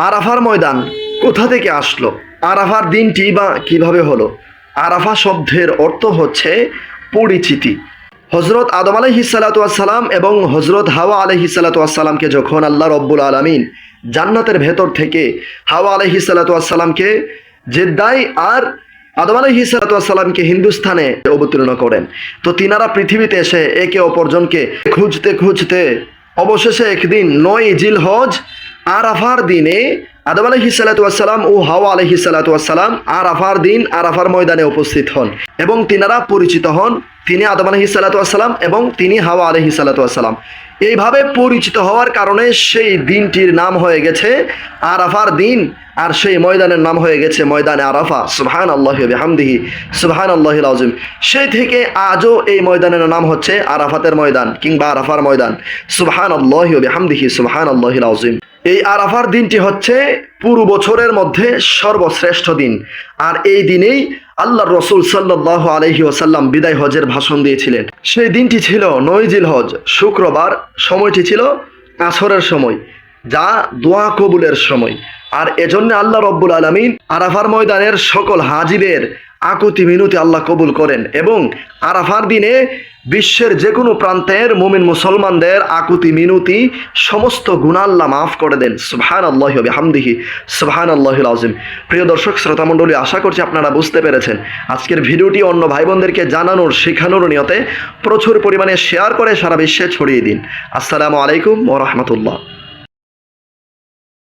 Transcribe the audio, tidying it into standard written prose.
আরাফার ময়দান কোথা থেকে আসলো? আরাফার দিনটি বা কিভাবে হলো? আরাফা শব্দের অর্থ হচ্ছে পরিচিতি। হজরত আদম আলাইহিসসালাম এবং হজরত হাওয়া আলাইহিসসালামকে যখন আল্লাহ রব্বুল আলামিন জান্নাতের ভেতর থেকে হাওয়া আলাইহিসসালামকে জেদ্দায় আর আদম আলাইহিসসালামকে হিন্দুস্তানে অবতীর্ণ করেন, তো তিনারা পৃথিবীতে এসে একে অপরজনকে খুঁজতে খুঁজতে অবশেষে একদিন 9 জিলহজ আরাফার দিনে আদম আলাইহিসসালাম ও হাওয়া আলাইহিসসালাম আরাফার দিন আরাফার ময়দানে উপস্থিত হন এবং তিনারা পরিচিত হন। তিনি আদম আলাইহিসসালাম এবং তিনি হাওয়া আলাইহিসসালাম। এইভাবে পরিচিত হওয়ার কারণে সেই দিনটির নাম হয়ে গেছে আরাফার দিন, আর সেই ময়দানের নাম হয়ে গেছে ময়দানে আরাফা। সুবহানাল্লাহি ওয়া বিহামদিহি, সুবহানাল্লাহিল আযীম। সেই থেকে আজও এই ময়দানের নাম হচ্ছে আরাফাতের ময়দান কিংবা আরাফার ময়দান। সুবহানাল্লাহি ওয়া বিহামদিহি, সুবহানাল্লাহিল আযীম। এই আরাফার দিনটি হচ্ছে পুরো বছরের মধ্যে সর্বশ্রেষ্ঠ দিন, আর এই দিনেই আল্লাহ রসুল সাল্লাল্লাহু আলাইহি ওয়াসাল্লাম বিদায় হজের ভাষণ দিয়েছিলেন। সেই দিনটি ছিল 9 জিলহজ, শুক্রবার। সময়টি ছিল আসরের সময়, যা দোয়া কবুলের সময়। আর এজন্য আল্লাহ রব্বুল আলামিন আরাফার ময়দানের সকল হাজিদের আকুতি মিনতি আল্লাহ কবুল করেন এবং আরাফার দিনে বিশ্বের যে কোনো প্রান্তের মুমিন মুসলমানদের আকুতি মিনতি সমস্ত গুনাহ আল্লাহ মাফ করে দেন। সুবহানাল্লাহি ওয়া বিহামদিহি, সুবহানাল্লাহিল আযীম। প্রিয় দর্শক শ্রোতা মণ্ডলী, আশা করছি আপনারা বুঝতে পেরেছেন। আজকের ভিডিওটি অন্য ভাই বোনদেরকে জানানোর, শেখানোর নিয়তে প্রচুর পরিমাণে শেয়ার করে সারা বিশ্বে ছড়িয়ে দিন। আসসালামু আলাইকুম ওয়া রাহমাতুল্লাহ।